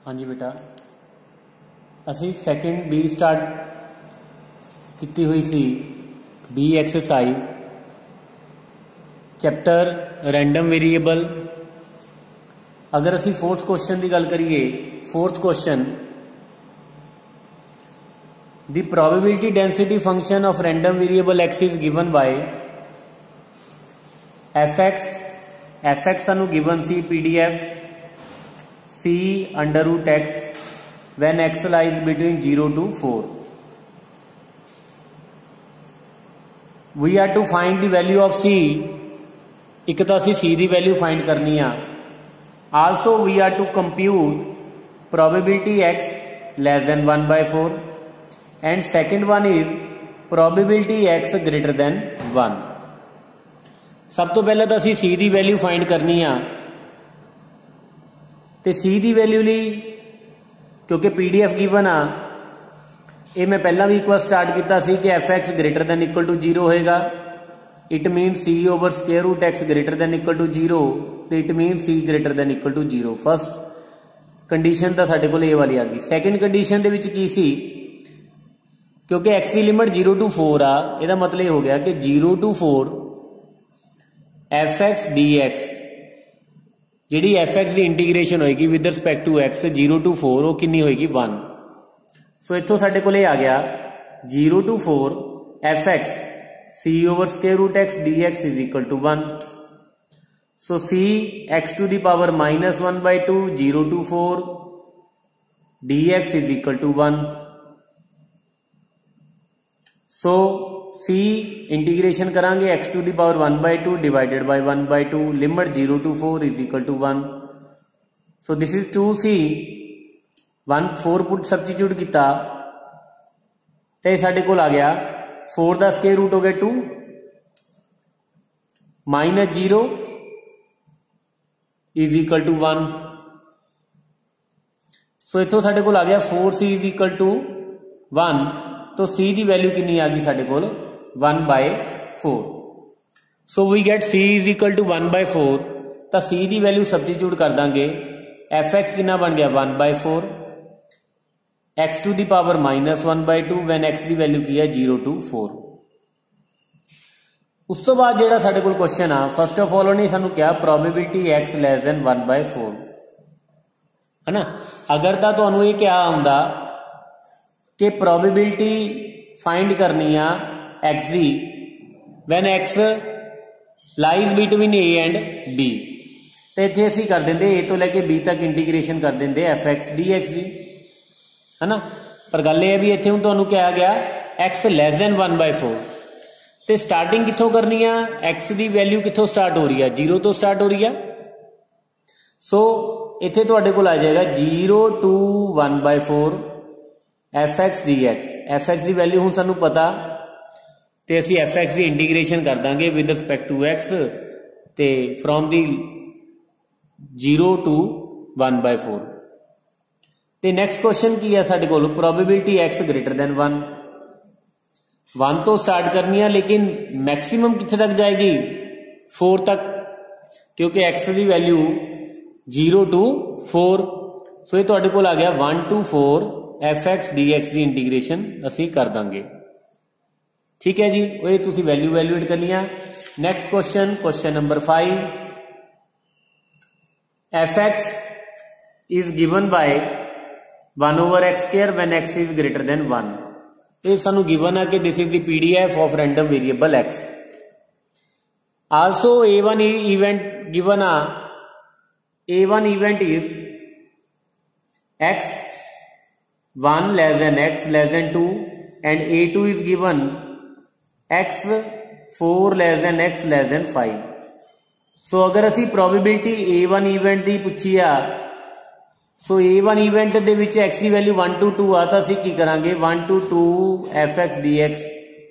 हाँ जी बेटा, असी सैकेंड बी स्टार्ट की हुई सी बी एक्सरसाइज चैप्टर रैंडम वेरीएबल। अगर असी फोर्थ क्वेश्चन की गल करिए, fourth question the probability density function of random variable X is given by F X सानू गिवन सी PDF C under root X when x lies between 0 to 4. We are to find the value of c. एक तो असी c की value find करनी है। Also we are to compute probability x less than 1/4 and second one is probability x greater than 1. सब तो पहले तो असी c की वैल्यू फाइंड करनी है ते c की वैल्यू लिए क्योंकि पीडीएफ गिवन आ ये मैं पहला भी एक बार स्टार्ट किया सी कि F X greater than equal to 0 होएगा। It mean C over square root X greater than equal to 0 तो it mean C greater than equal to 0। First condition तो साडे कोल ए वाली आ गई। सैकेंड कंडीशन दे विच की सी क्योंकि एक्स की लिमिट 0 to 4 आ, ਇਹਦਾ मतलब ये हो गया कि 0 to 4 F X D X जी एफ एक्स की इंटीग्रेशन होएगी with respect to X 0 to 4 वो कितनी होएगी 1। सो इत्थों साडे कोल आ गया 0 to 4 F X C over square root X D X is equal to 1। So C X to the power -1/2 0 to 4 D X is equal to 1। So C integration करांगे X to the power 1/2 divided by 1/2 limit 0 to 4 is equal to 1। So this is 2c 1 4 put substitute किया तो साडे कोल आ गया 4 का square root हो गया 2 -0 is equal to 1। सो इथों साडे कोल आ गया 4c इज इक्वल टू 1 तो c की वैल्यू कितनी आ गई साडे कोल 1/4। So we get c is equal to 1/4 तो c की वैल्यू सब्सटीट्यूट कर देंगे। एफ एक्स कितना बन गया 1/4 X to the power -1/2 when X की वैल्यू की है 0 to 4। उस तो बाद जो साडे कोल क्वेश्चन आ फर्स्ट ऑफ ऑल उन्हें सानू क्या प्रोबेबिलिटी x लैस दैन 1/4 है ना। अगर तो तुहानू ये क्या आउंदा कि प्रोबेबिलिटी फाइंड करनी आ एक्स दी when X lies between A and B तो इतने असी कर देंगे ए तो लैके बी तक इंटीग्रेशन कर देंगे एफ एक्स डी एक्स दी है ना। पर गल ये भी इतने हूँ तुहानू क्या आ गया एक्स लैस दैन 1/4 तो स्टार्टिंग कितों करनी है एक्स की वैल्यू कितों स्टार्ट हो रही है 0 तो स्टार्ट हो रही है। सो इतने तुहाडे कोल आ जाएगा 0 to 1/4 F X D x की वैल्यू हूँ सानू पता तो असी एफ एक्स की इंटीग्रेशन कर देंगे विद रिस्पैक्ट टू एक्स ते फ्रॉम दी 0 to 1/4। ते नैक्सट क्वेश्चन की है साडे कोल प्रोबेबिलिटी एक्स ग्रेटर दैन 1 तो स्टार्ट करनी है लेकिन मैक्सिमम कितने तक जाएगी 4 तक क्योंकि एक्स की वैल्यू 0 to 4। सो ये तुहाडे कोल आ गया 1 to 4 F X D x की इंटीग्रेशन असी कर देंगे। ठीक है जी, वो तुसी वैल्यू वैल्यूएट करनी है। Next question question number 5 F X is given by 1/x² when X is greater than 1। ये सानू गिवन है कि this is the PDF of random variable X. Also A1 event given आ A1 event is x 1 less than x less than 2 and A2 is given x 4 less than x less than 5। सो अगर असी probability A1 event की पूछी आ सो A1 event दे विच x की value 1 to 2 आ तो असी की करांगे 1 to 2 F X D x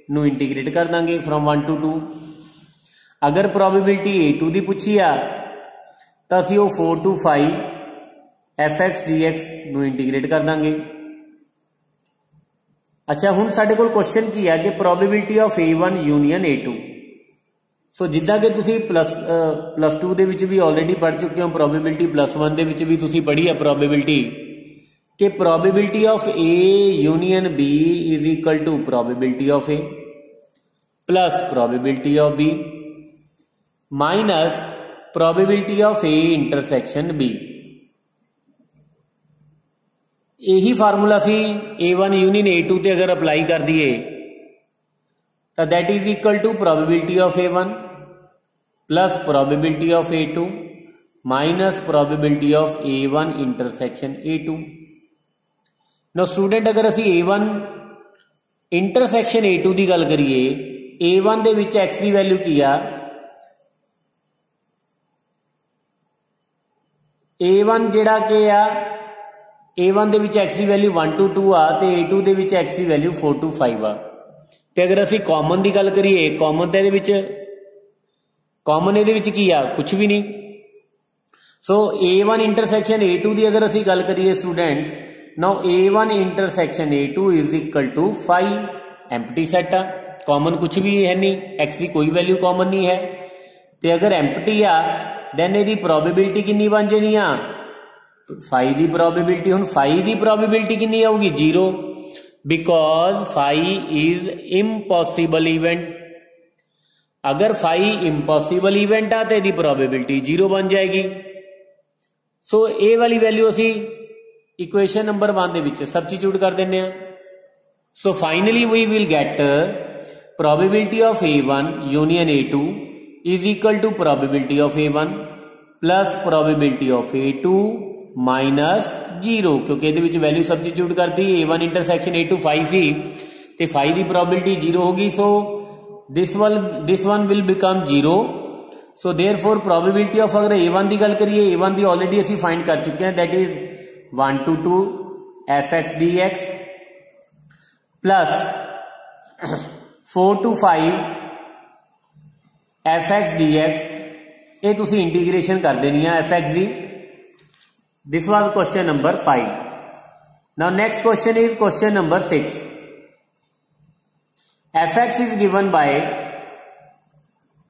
नू इंटीग्रेट कर देंगे फ्रॉम 1 to 2। अगर प्रोबेबिलिटी A2 की पूछी आ तो असी वो 4 to 5 F X D x नू इंटीग्रेट कर देंगे। अच्छा हुण साडे कोल क्वेश्चन की है कि probability of A1 union A2। सो जिद्दां कि तुसी प्लस 2 दे विच भी ऑलरेडी पढ़ चुके हो प्रोबेबिलिटी +1 दे विच भी तुसी पढ़ी है प्रोबेबिलिटी कि probability of A union B is equal to probability of A plus probability of B minus probability of A intersection B. यही फार्मूला सी A1 यूनियन A2 ते अगर अप्लाई कर दिए तो that is equal to probability of A1 plus probability of A2 minus probability of A1 intersection A2। No student अगर असी A1 intersection A2 की गल करिए, A1 दे विच x की वैल्यू की आ, A1 जिहड़ा कि आ A1 दे विच x की वैल्यू 1 to 2 आ ते A2 दे विच x की वैल्यू 4 to 5 आ। ते अगर असी कॉमन की गल करिए, कॉमन दे विच कॉमन इहदे विच की आ, कुछ भी नहीं। सो A1 इंटरसेक्शन A2 की अगर असी गल करिए students, now A1 intersection A2 is equal to 5, empty set आ, कॉमन कुछ भी है नहीं, x की कोई वैल्यू कॉमन नहीं है। ते अगर एम्प्टी आ देन इहदी प्रोबेबिलिटी कितनी बन जानी आ, 5 की प्रोबेबिलिटी। हुण 5 की प्रोबेबिलिटी कितनी आऊगी, 0, बिकॉज 5 इज इम्पॉसिबल इवेंट। अगर 5 इम्पॉसिबल इवेंट आ तो इसकी प्रोबेबिलिटी 0 बन जाएगी। सो ए वाली वैल्यू असी इक्वेशन नंबर 1 दे विच सबस्टिट्यूट कर देने। So finally we will get probability of A1 union A2 is equal to probability of A1 plus probability of A2 minus 0, क्योंकि ये वैल्यू सबस्टिट्यूट करती A1 इंटरसेक्शन A2 5 सी ते 5 की प्रोबेबिलिटी 0 होगी। So this one will become 0। So therefore probability of अगर A1 की गल करिए, A1 की ऑलरेडी असी फाइंड कर चुके हैं, that is 1 to 2 fx dx plus 4 to 5 fx dx। ये तुसी इंटीग्रेशन कर देनी है fx the. This was question number 5. Now next question is question number 6. fx is given by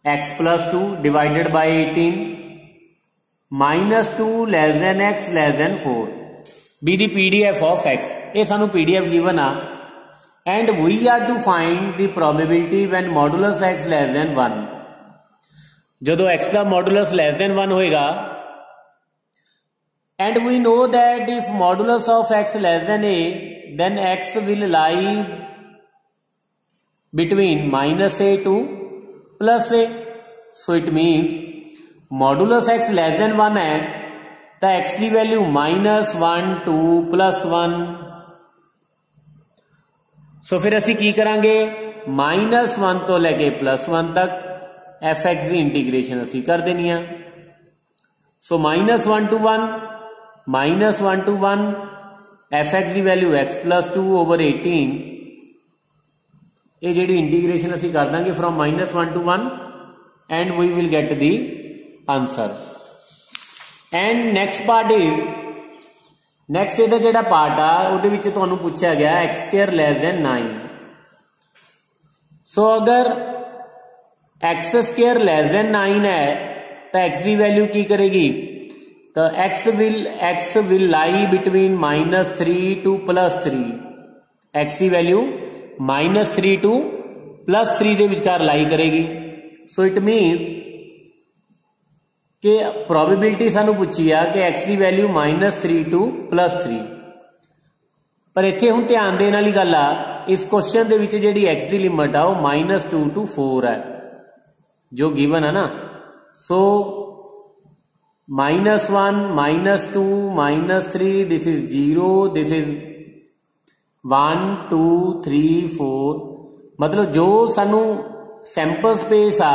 x plus 2 divided by 18 minus 2 less than x less than 4. Be the PDF of x. ये सानू PDF given uh and we are to find the probability when modulus x less than 1. जदों x का modulus less than 1 होएगा, and we know that if modulus of x less than a, then x will lie between minus a to plus a. So it means modulus x less than 1 है तो x की value -1 to +1। सो फिर असी की करांगे, -1 तो लेके +1 तक fx की इंटीग्रेशन असी कर देनी है। सो -1 to 1 -1 to 1 fx की वैल्यू x plus 2 over 18। ये जी इंटीग्रेशन असी कर देंगे from -1 to 1 and we will get the answer. And next part is, next ਇਹਦਾ ਜਿਹੜਾ पार्ट आ ਉਹਦੇ ਵਿੱਚ ਤੁਹਾਨੂੰ ਪੁੱਛਿਆ ਗਿਆ x² less than 9। सो अगर x² less than 9 है तो x की वैल्यू की करेगी, तो x will lie between -3 to +3। x की वैल्यू -3 to +3 ਦੇ ਵਿਚਕਾਰ लाई करेगी। सो इट मीन कि प्रोबेबिलिटी सानू पूछी आ कि x की वैल्यू -3 to +3। पर इत्थे हुण ध्यान देने वाली गल आ, इस क्वेश्चन दे विच जिहड़ी x की लिमिट आ वो -2 to 4 है जो गिवन है ना। So -1 -2 -3 this is 0, this is 1 2 3 4। मतलब जो सानू सैंपल स्पेस आ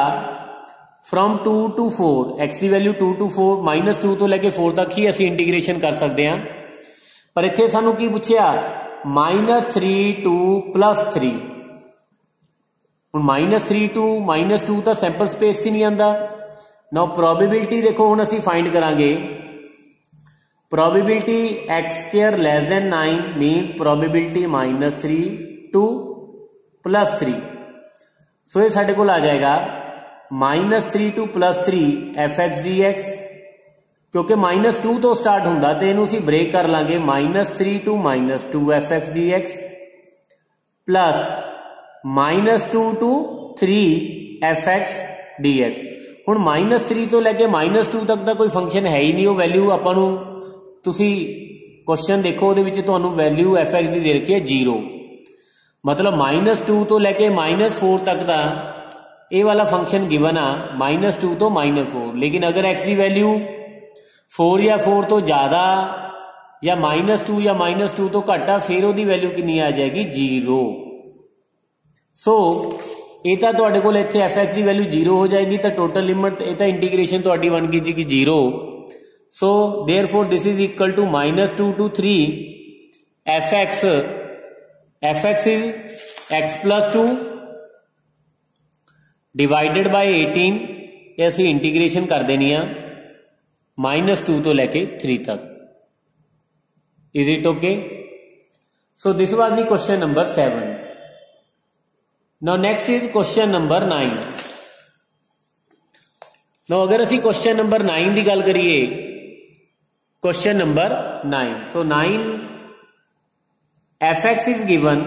फ्रॉम 2 to 4, x की वैल्यू 2 to 4, -2 तो लेके 4 तक ही असी इंटीग्रेशन कर सकते हैं। पर इत्थे सानू की पूछया -3 to +3। हुण -3 to -2 तो सैंपल स्पेस च नहीं आंदा। नाउ प्रोबेबिलिटी देखो हुण असी फाइंड करांगे, probability x² less than 9 means probability -3 to +3। सो ये साडे कोल आ जाएगा -3 to +3 fx dx क्योंकि -2 तो स्टार्ट होंदा तो इनू असीं ब्रेक कर लांगे -3 to -2 fx dx plus -2 to 3 fx dx। हुण -3 तो लैके -2 तक का कोई फंक्शन है ही नहीं, वो वैल्यू आपां नूं तुसीं क्वेश्चन देखो उहदे विच तुहानूं वैल्यू fx दी दे रखी है 0, मतलब -2 तो लैके -4 तक का ये वाला फंक्शन गिवन आ -2 तो -4। लेकिन अगर x की वैल्यू 4 या 4 तो ज्यादा या -2 या -2 तो घट आ, फिर उसकी वैल्यू कितनी आ जाएगी 0। सो ये तो तुहाडे कोल इत्थे fx की वैल्यू 0 हो जाएगी, तो टोटल लिमिट ये तो इंटीग्रेशन तुहाडी बन गई जी 0। So therefore this is equal to -2 to 3 fx is x plus 2 divided by 18, ये असीं इंटीग्रेशन कर देनी आ -2 तो लैके 3 तक। Is it okay? So this was the question number 7। Now next is question number 9। Now अगर असीं क्वेश्चन नंबर 9 की गल करिए, question number 9, so 9 fx is given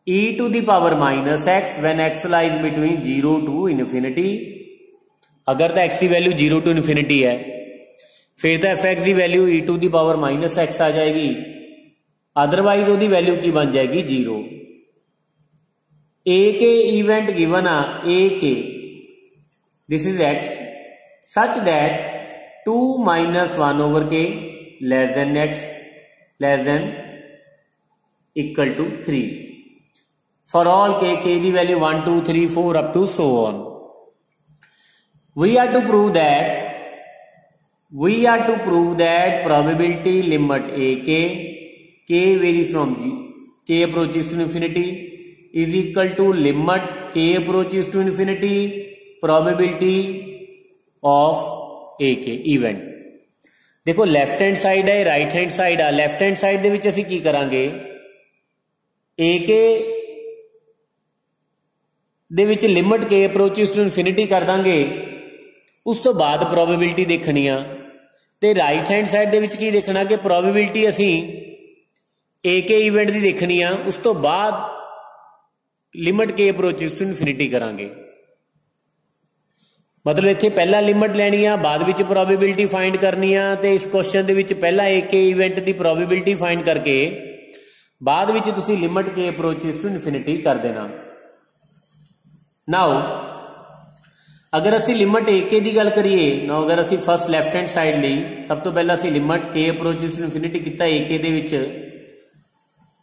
e to the power minus x when x lies between 0 to infinity। अगर तो x की value 0 to infinity है फिर तो fx की value e to the power minus x आ जाएगी, अदरवाइज उसकी value की बन जाएगी 0। a के इवेंट गिवन आ a के this is x such that 2 minus 1 over k less than x less than equal to 3 for all k की value 1 2 3 4 up to so on। we are to prove that probability limit a k varies from k approaches to infinity is equal to limit k approaches to infinity probability of a k event। देखो left hand side है, right hand side आ। Left hand side दे विच असीं की करांगे, ए के दे विच limit K approaches to infinity कर दांगे, उस तो बाद प्रोबेबिलिटी देखनी आ। ते राइट हैंड साइड दे विच की देखना कि प्रोबेबिलिटी असीं ए के इवेंट दी देखनी आ, उस तो बाद limit K approaches to infinity करांगे। मतलब इत्थे पहला लिमिट लैनी आ, बाद विच प्रोबेबिलिटी फाइंड करनी आ। ते इस क्वेश्चन दे विच पहला ए के इवेंट दी प्रोबेबिलिटी फाइंड करके बाद विच तुसीं limit K approaches to infinity कर देना। नाउ अगर असीं लिमिट ए के दी गल करिए, नाउ अगर असीं फर्स्ट लैफ्ट हैंड साइड लई सब तो पहला असीं limit K approaches to infinity कीता ए के दे विच।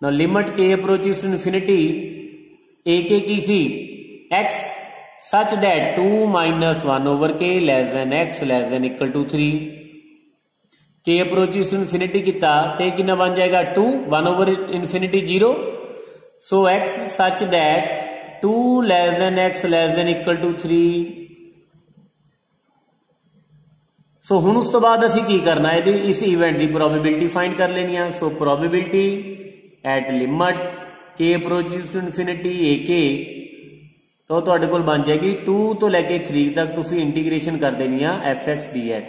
Now limit K approaches to infinity ए के की सी x such that 2 minus 1 over k less than x less than equal to 3 k approaches to infinity किता ते कितना बन जाएगा 2 1 over infinity 0। so x such that 2 less than x less than equal to 3। सो हुण उस तो बाद असीं की करना है, इस इवेंट की प्रोबेबिलिटी फाइंड कर लेनी है। So probability at limit k approaches to infinity a k तो तुहाडे कोल बन जाएगी 2 तो लैके 3 तक तुसीं इंटीग्रेशन कर देनी है fx dx।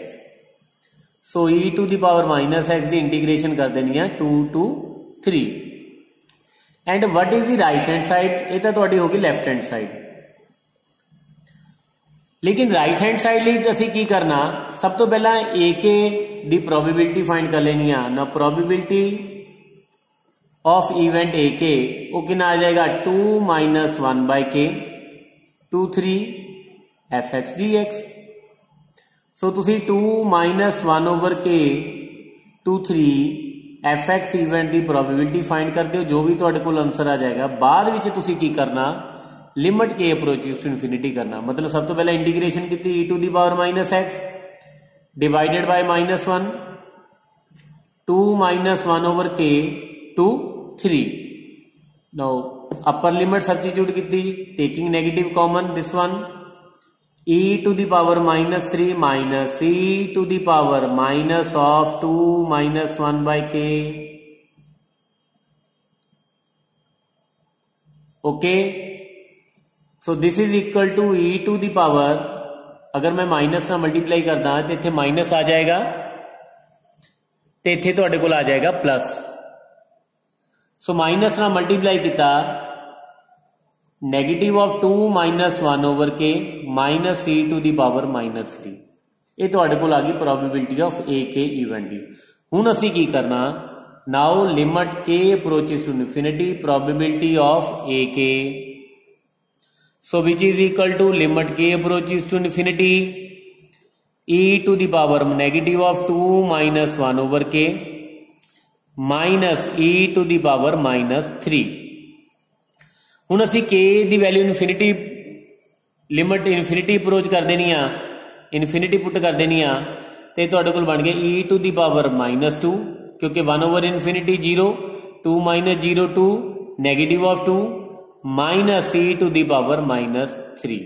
So e to the power minus x की इंटीग्रेशन कर देनी है 2 to 3। And what is the right hand side? ये तो तुहाडी होगी लैफ्ट हैंड साइड। लेकिन राइट हैंड साइड लिए असीं की करना, सब तो पहला ए के दी प्रोबेबिलिटी फाइंड कर लेनी है ना। प्रोबेबिलिटी ऑफ इवेंट ए के वो कितना आ जाएगा 2 minus 1 by k 2 3 fx dx। सो तुसी 2 minus 1 over k 2 3 fx event की प्रोबेबिलिटी फाइंड करते हो, जो भी तुहाडे कोल आंसर आ जाएगा। बाद विच तुसी की करना limit K approaches to infinity करना। मतलब सब तो पहले इंटीग्रेशन की e to the power minus x divided by -1 2 minus 1 over k to 3। Now upper limit substitute की, taking negative common this one e to the power -3 minus e to the power minus of 2 minus 1 by k। Okay, so this is equal to e to the power अगर मैं minus नाल multiply करदा तो इत्थे minus आ जाएगा तो इत्थे तुहाडे कोल आ जाएगा प्लस। सो माइनस नाल मल्टीप्लाई किया नेगेटिव ऑफ 2 माइनस 1 ओवर के minus C to the power minus 3। ये तुहाडे कोल आ गई प्रोबेबिलिटी ऑफ ए के इवन डी। हुण असीं की करना, now limit K approaches to infinity probability of A K, so which is equal to limit K approaches to infinity e to the power negative of 2 minus 1 over के minus e to the power minus 3। हुण असीं K दी value infinity limit infinity approach कर देनी आ, infinity put कर देनी आ, तो तुहाडे कोल बन गया e to the power minus 2, क्योंकि 1 over infinity 0, 2 minus 0 2, negative of 2 minus e to the power minus 3।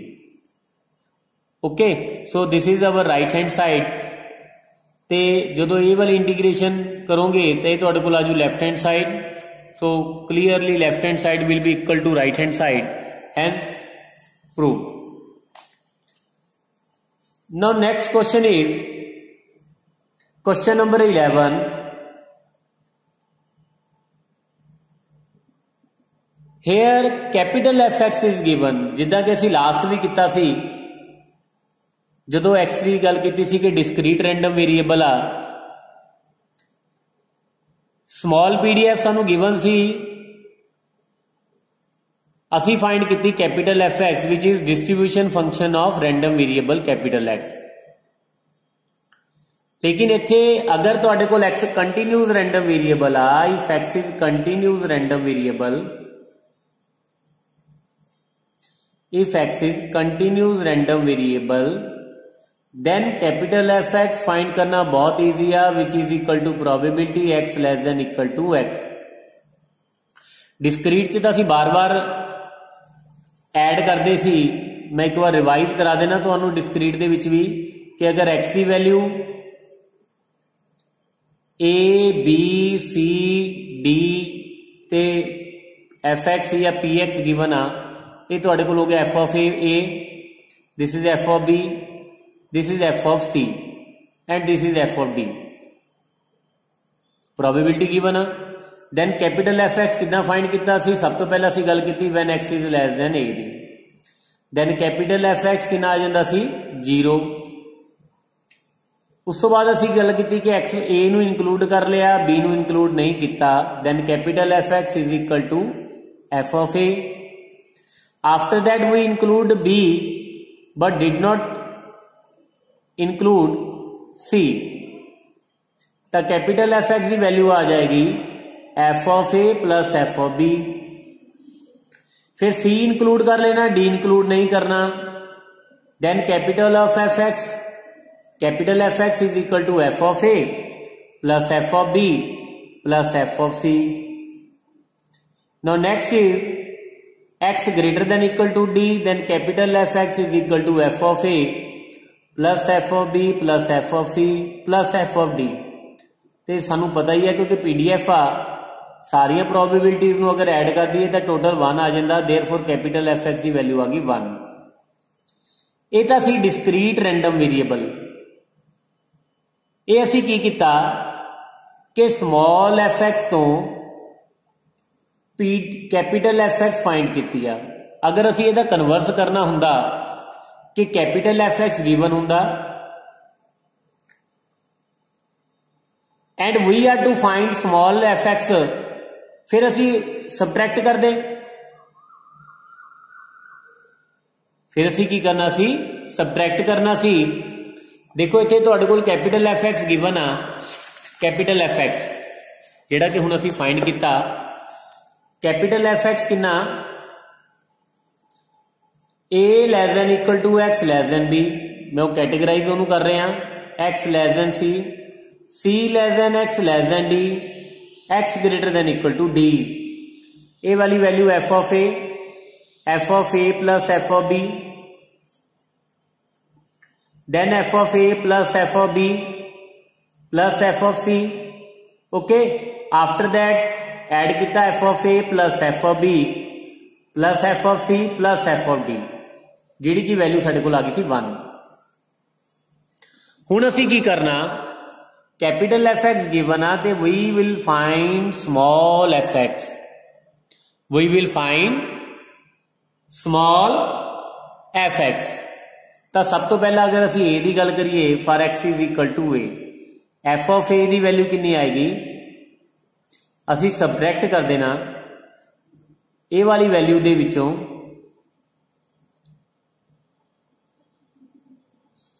Okay, so this is our right hand side. तो जो ये वाली इंटीग्रेशन करोगे तो ये तुहाडे कोल आजू left hand side. So clearly left hand side will be equal to right hand side, hence prove. Now next question is question number 11। Here capital F X is given, जिदा कि असीं लास्ट भी किया सी जदों एक्स की गल की सी कि डिस्क्रीट रैंडम वेरीएबल आ। स्मॉल पीडीएफ सानू गिवन सी, असी फाइंड की capital F X which is distribution function of random variable capital X. लेकिन इत्थे अगर तुहाडे कोल एक्स कंटीन्यूस रैंडम वेरीएबल आ, if X is continuous random variable, if X is continuous random variable, then capital F X find करना बहुत easy है, which is equal to probability X less than equal to x. Discrete च तो असीं बार बार add करते सी, मैं एक बार revise करा देना तुहानू डिस्क्रीट दे विच भी कि अगर एक्स की value A B C D ते एफ एक्स या पी एक्स गिवन आ, ये तुहाडे कोल हो गया F of A, this is F of B, this is F of C and this is F of D. Probability given आ। Then capital F X कितना फाइंड किया, सब तो पहले गल की when X is less than A D. Then capital F X कितना आ जाता सी 0। उस तो बाद असी गल की कि एक्स ए नू इंक्लूड कर लिया, बी नू इंक्लूड नहीं किया। Then capital F X is equal to F of A. After that we include B but did not include C, तो कैपिटल एफ एक्स की वैल्यू आ जाएगी F of A plus F of B. फिर C include कर लेना, D include नहीं करना। Then capital of F X, capital F X is equal to F of A plus F of B plus F of C. Now next is X greater than equal to D, then capital F X is equal to F of A plus F of B plus F of C plus F of D. तो सानू पता ही है क्योंकि PDF आ, सारिया probabilities नू अगर add कर दिए तो टोटल 1 आ जाता। देयरफॉर कैपिटल एफ एक्स की वैल्यू आ गई 1। ये तो सी डिस्क्रीट रैंडम वेरीएबल। ये असी की किया कि स्मॉल एफ एक्स तो कैपिटल एफ एक्स फाइंड की। अगर असी इहदा कन्वर्स करना हुंदा कि कैपिटल एफ एक्स गिवन हुंदा and we are to find small F X, फिर असी सबट्रैक्ट कर दे, फिर असी की करना सी सबट्रैक्ट करना सी। देखो इत्थे तुहाडे कोल कैपिटल एफ एक्स गिवन आ, कैपिटल एफ एक्स जिहड़ा कि हुण असी फाइंड किया। कैपिटल एफ एक्स कितना, A less than equal to X less than B, मैं वो कैटेगराइज ओनू कर रहा, X less than C less than X less than D, X greater than equal to D. A वाली value F of A plus F of B, then F of A plus F of B plus F of C. Okay, after that add किया F of A plus F of B plus F of C plus F of D, जिहड़ी की value साडे कोल आ गई थी 1। हुण असीं की करना, कैपिटल एफ एक्स गिवन आ ते we will find small F X, we will find small F X. तो सब तो पहला अगर असीं ए की गल करिए, for X is equal to A, F of A की वैल्यू कितनी आएगी, असीं सबट्रैक्ट कर देना ए वाली वैल्यू दे विचों,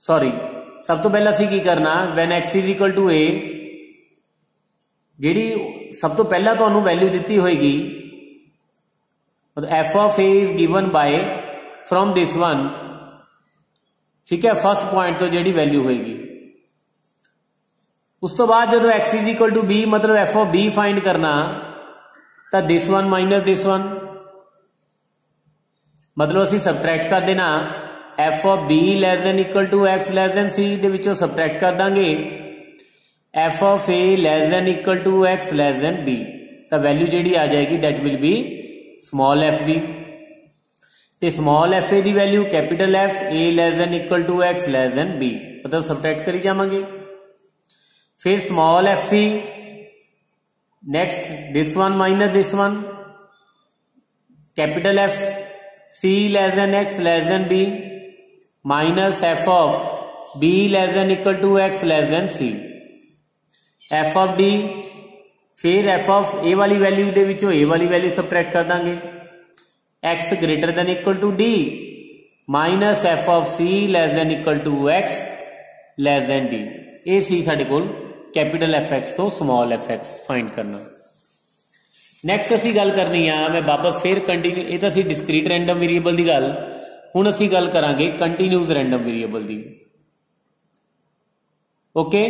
सॉरी सब तो पहला असीं की करना, when X is equal to A, जिहड़ी सब तो पहला तुहानूं वैल्यू दित्ती होएगी, F of A is given by from this one, ठीक है, फर्स्ट पॉइंट तो जिहड़ी वैल्यू होएगी। उस तो बाद जो X is equal to B, मतलब एफ ऑफ बी फाइंड करना, तो this one minus this one, मतलब असीं सबट्रैक्ट कर देना F of B less than equal to X less than C, दे विचों सबट्रैक्ट कर देंगे F of A less than equal to X less than B, तो वैल्यू जिहड़ी आ जाएगी that will be small F B. ते स्मॉल एफ ए की value capital F A less than equal to X less than B, मतलब subtract करी जावांगे। फिर small F C, next this one minus this one, capital F C less than X less than B, minus F of B less than equal to X less than C, F of D, फिर F of A वाली value दे विचों ए वाली value subtract कर देंगे, X greater than equal to D, minus F of C less than equal to X less than D. ये सी साडे कोल कैपिटल एफ एक्स तो स्मॉल एफ एक्स फाइंड करना। नैक्सट असीं गल करनी आ, मैं वापस फिर कंटीन्यू, ये तो असीं डिस्क्रीट रैंडम वेरीएबल की गल, हुण असीं गल करांगे कंटीन्यूस रैंडम वेरीएबल की। ओके